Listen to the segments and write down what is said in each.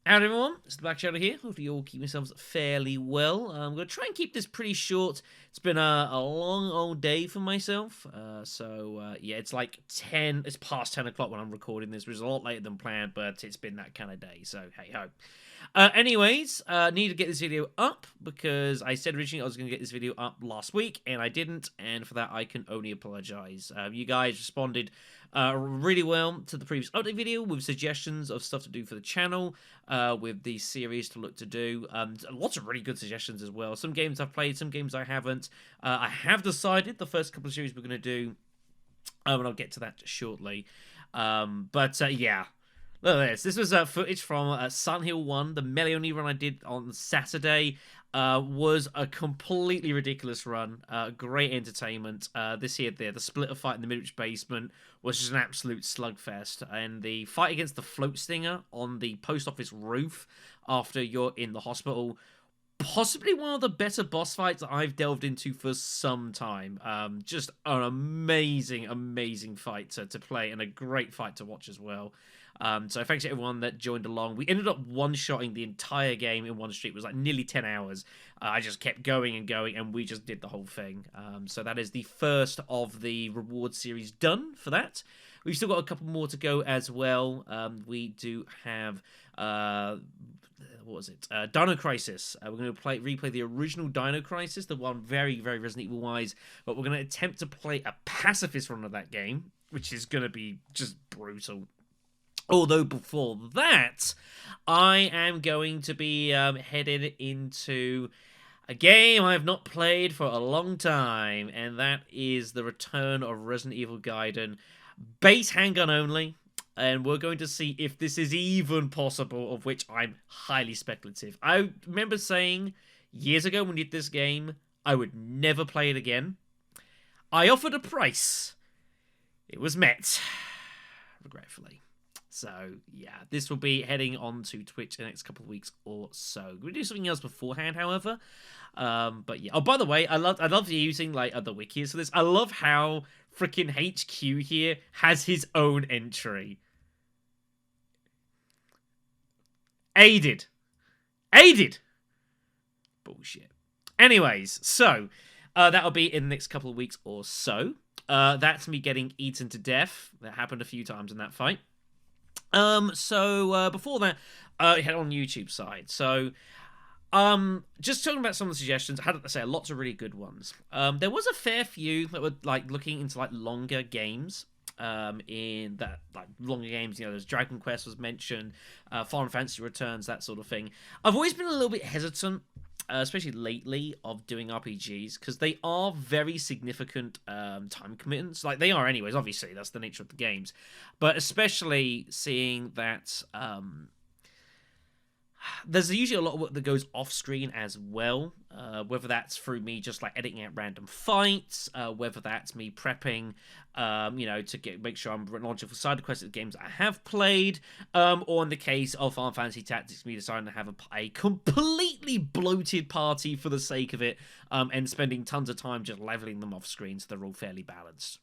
Howdy everyone, it's the Black Shadow here. Hopefully you all keep yourselves fairly well. I'm going to try and keep this pretty short. It's been a long old day for myself. Yeah, it's like it's past 10 o'clock when I'm recording this, which is a lot later than planned, but it's been that kind of day, so hey ho. Need to get this video up because I said originally I was going to get this video up last week and I didn't, and for that I can only apologize. You guys responded really well to the previous update video with suggestions of stuff to do for the channel, with the series to look to do. Lots of really good suggestions as well. Some games I've played, some games I haven't. I have decided the first couple of series we're going to do, and I'll get to that shortly. Yeah. Look at this. This was footage from Silent Hill 1. The Melee run I did on Saturday was a completely ridiculous run. Great entertainment. This here, the splitter fight in the Midwich basement was just an absolute slugfest. And the fight against the float stinger on the post office roof after you're in the hospital, possibly one of the better boss fights I've delved into for some time. Just an amazing, amazing fight to play and a great fight to watch as well. So thanks to everyone that joined along. We ended up one-shotting the entire game in one streak. It was like nearly 10 hours. I just kept going and going, and we just did the whole thing. So that is the first of the reward series done for that. We've still got a couple more to go as well. We do have... what was it? Dino Crisis. We're going to replay the original Dino Crisis, the one very, very Resident Evil-wise, but we're going to attempt to play a pacifist run of that game, which is going to be just brutal. Although before that, I am going to be headed into a game I have not played for a long time, and that is the return of Resident Evil Gaiden. Base handgun only, and we're going to see if this is even possible, of which I'm highly speculative. I remember saying years ago when we did this game, I would never play it again. I offered a price. It was met, regretfully. So, yeah, this will be heading on to Twitch in the next couple of weeks or so. We'll do something else beforehand, however. But yeah. Oh, by the way, I love using like other wikis for this. I love how freaking HQ here has his own entry. Aided. Bullshit. Anyways, so that'll be in the next couple of weeks or so. That's me getting eaten to death. That happened a few times in that fight. Before that, head on YouTube side. So, just talking about some of the suggestions, I had to say lots of really good ones. There was a fair few that were like looking into like longer games. In that like longer games, there's Dragon Quest was mentioned, Final Fantasy Returns, that sort of thing. I've always been a little bit hesitant, especially lately, of doing RPGs because they are very significant time commitments. Like they are, anyways. Obviously, that's the nature of the games, but especially seeing that there's usually a lot of work that goes off screen as well, whether that's through me just like editing out random fights, whether that's me prepping, to make sure I'm launching for side quests of games I have played, or in the case of Final Fantasy Tactics, me deciding to have a completely bloated party for the sake of it, and spending tons of time just leveling them off screen so they're all fairly balanced.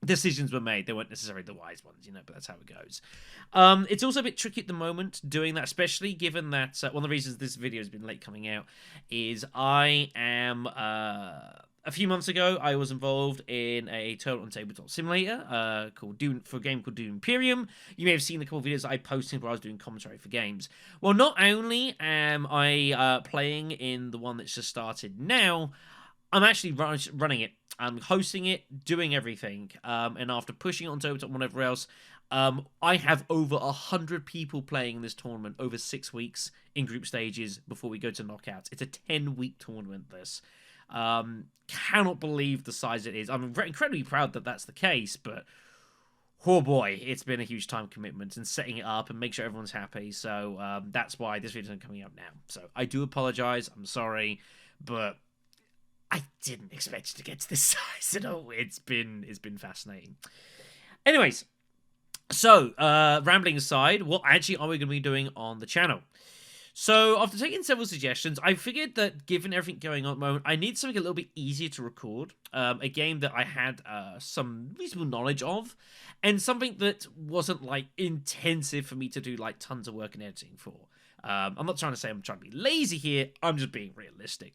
Decisions were made. They weren't necessarily the wise ones, but that's how it goes. It's also a bit tricky at the moment doing that, especially given that one of the reasons this video has been late coming out is I am... a few months ago, I was involved in a tournament on tabletop simulator called Doom Imperium. You may have seen a couple of videos I posted where I was doing commentary for games. Well, not only am I playing in the one that's just started now, I'm actually running it. I'm hosting it, doing everything, and after pushing it on Tabletop and whatever else, I have over 100 people playing in this tournament over 6 weeks in group stages before we go to knockouts. It's a 10-week tournament, this. Cannot believe the size it is. I'm incredibly proud that that's the case, but oh boy, it's been a huge time commitment and setting it up and make sure everyone's happy. So that's why this video is coming out now. So I do apologize. I'm sorry, but I didn't expect it to get to this size at all. It's been fascinating. Anyways, so rambling aside, what actually are we going to be doing on the channel? So, after taking several suggestions, I figured that given everything going on at the moment, I need something a little bit easier to record. A game that I had some reasonable knowledge of, and something that wasn't like intensive for me to do like tons of work and editing for. I'm not trying to say I'm trying to be lazy here, I'm just being realistic.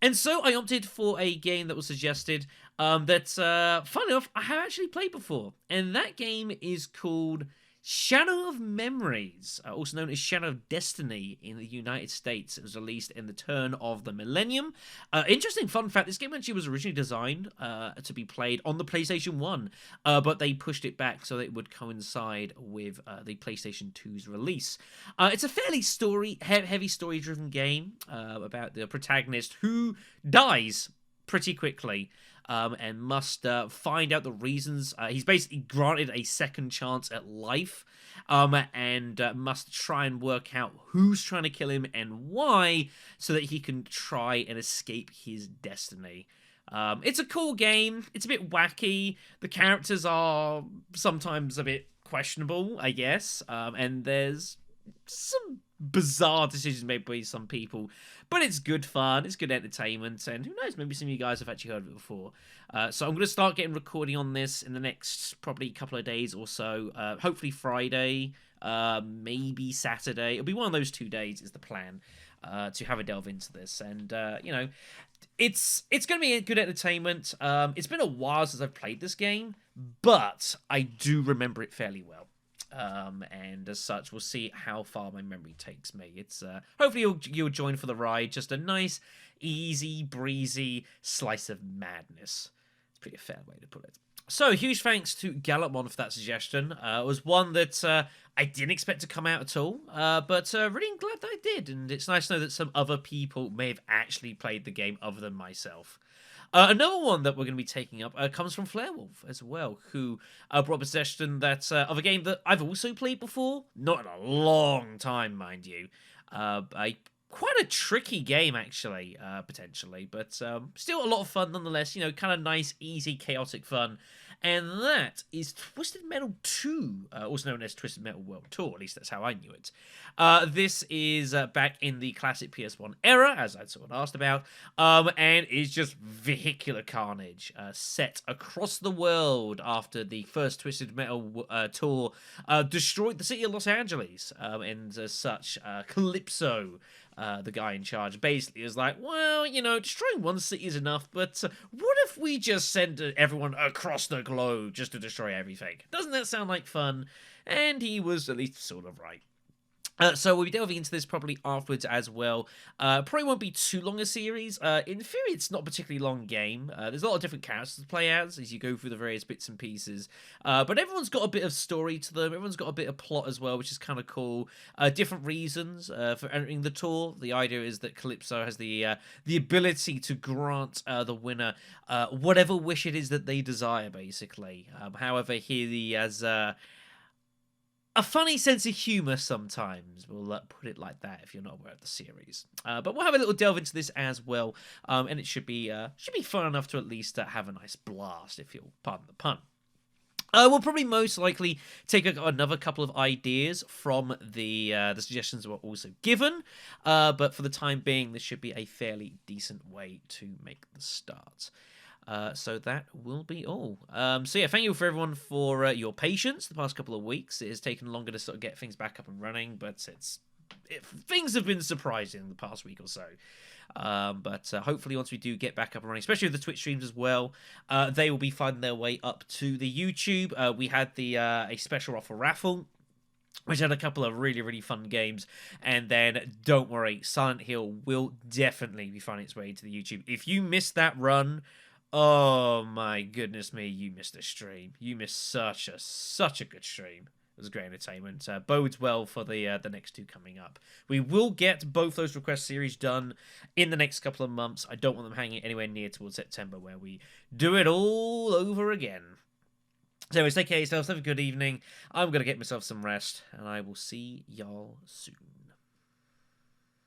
And so I opted for a game that was suggested fun enough, I have actually played before. And that game is called Shadow of Memories, also known as Shadow of Destiny in the United States. It was released in the turn of the millennium. Interesting fun fact, this game actually was originally designed to be played on the PlayStation 1, but they pushed it back so that it would coincide with the PlayStation 2's release. It's a fairly heavy story-driven game about the protagonist who dies pretty quickly. And must find out the reasons. He's basically granted a second chance at life, and must try and work out who's trying to kill him and why, so that he can try and escape his destiny. It's a cool game. It's a bit wacky. The characters are sometimes a bit questionable, I guess, and there's some bizarre decisions made by some people, but it's good fun, it's good entertainment, and who knows, maybe some of you guys have actually heard of it before. So I'm going to start getting recording on this in the next probably couple of days or so, hopefully Friday, maybe Saturday. It'll be one of those 2 days is the plan, to have a delve into this, and you know, it's going to be a good entertainment. It's been a while since I've played this game, but I do remember it fairly well. And as such, we'll see how far my memory takes me. It's hopefully you'll join for the ride. Just a nice, easy, breezy slice of madness. It's a pretty fair way to put it. So, huge thanks to Gallopmon for that suggestion. It was one that I didn't expect to come out at all, but really glad that I did. And it's nice to know that some other people may have actually played the game other than myself. Another one that we're going to be taking up comes from Flarewolf as well, who brought a suggestion that of a game that I've also played before, not in a long time, mind you. Quite a tricky game, actually, potentially, but still a lot of fun nonetheless. You know, kind of nice, easy, chaotic fun. And that is Twisted Metal 2, also known as Twisted Metal World Tour, at least that's how I knew it. This is back in the classic PS1 era, as I'd sort of asked about, and is just vehicular carnage, set across the world after the first Twisted Metal tour destroyed the city of Los Angeles, and as such, Calypso, the guy in charge, basically is like, well, you know, destroying one city is enough, but what if we just send everyone across the globe just to destroy everything? Doesn't that sound like fun? And he was at least sort of right. So we'll be delving into this probably afterwards as well. Probably won't be too long a series. In theory, it's not a particularly long game. There's a lot of different characters to play as you go through the various bits and pieces. But everyone's got a bit of story to them. Everyone's got a bit of plot as well, which is kind of cool. Different reasons for entering the tour. The idea is that Calypso has the ability to grant the winner whatever wish it is that they desire, basically. However, here he has a funny sense of humour sometimes. We'll put it like that if you're not aware of the series. But we'll have a little delve into this as well, and it should be fun enough to at least have a nice blast, if you'll pardon the pun. We'll probably most likely take another couple of ideas from the suggestions that were also given, but for the time being, this should be a fairly decent way to make the start. So that will be all. So yeah, thank you for everyone for your patience the past couple of weeks. It has taken longer to sort of get things back up and running, but things have been surprising the past week or so. But hopefully once we do get back up and running, especially with the Twitch streams as well, they will be finding their way up to the YouTube. We had a special offer raffle, which had a couple of really, really fun games. And then, don't worry, Silent Hill will definitely be finding its way to the YouTube. If you missed that run, oh my goodness me, you missed a stream. You missed such a good stream. It was great entertainment. Bodes well for the next two coming up. We will get both those request series done in the next couple of months. I don't want them hanging anywhere near towards September, where we do it all over again. So anyways, take care of yourselves. Have a good evening. I'm going to get myself some rest, and I will see y'all soon.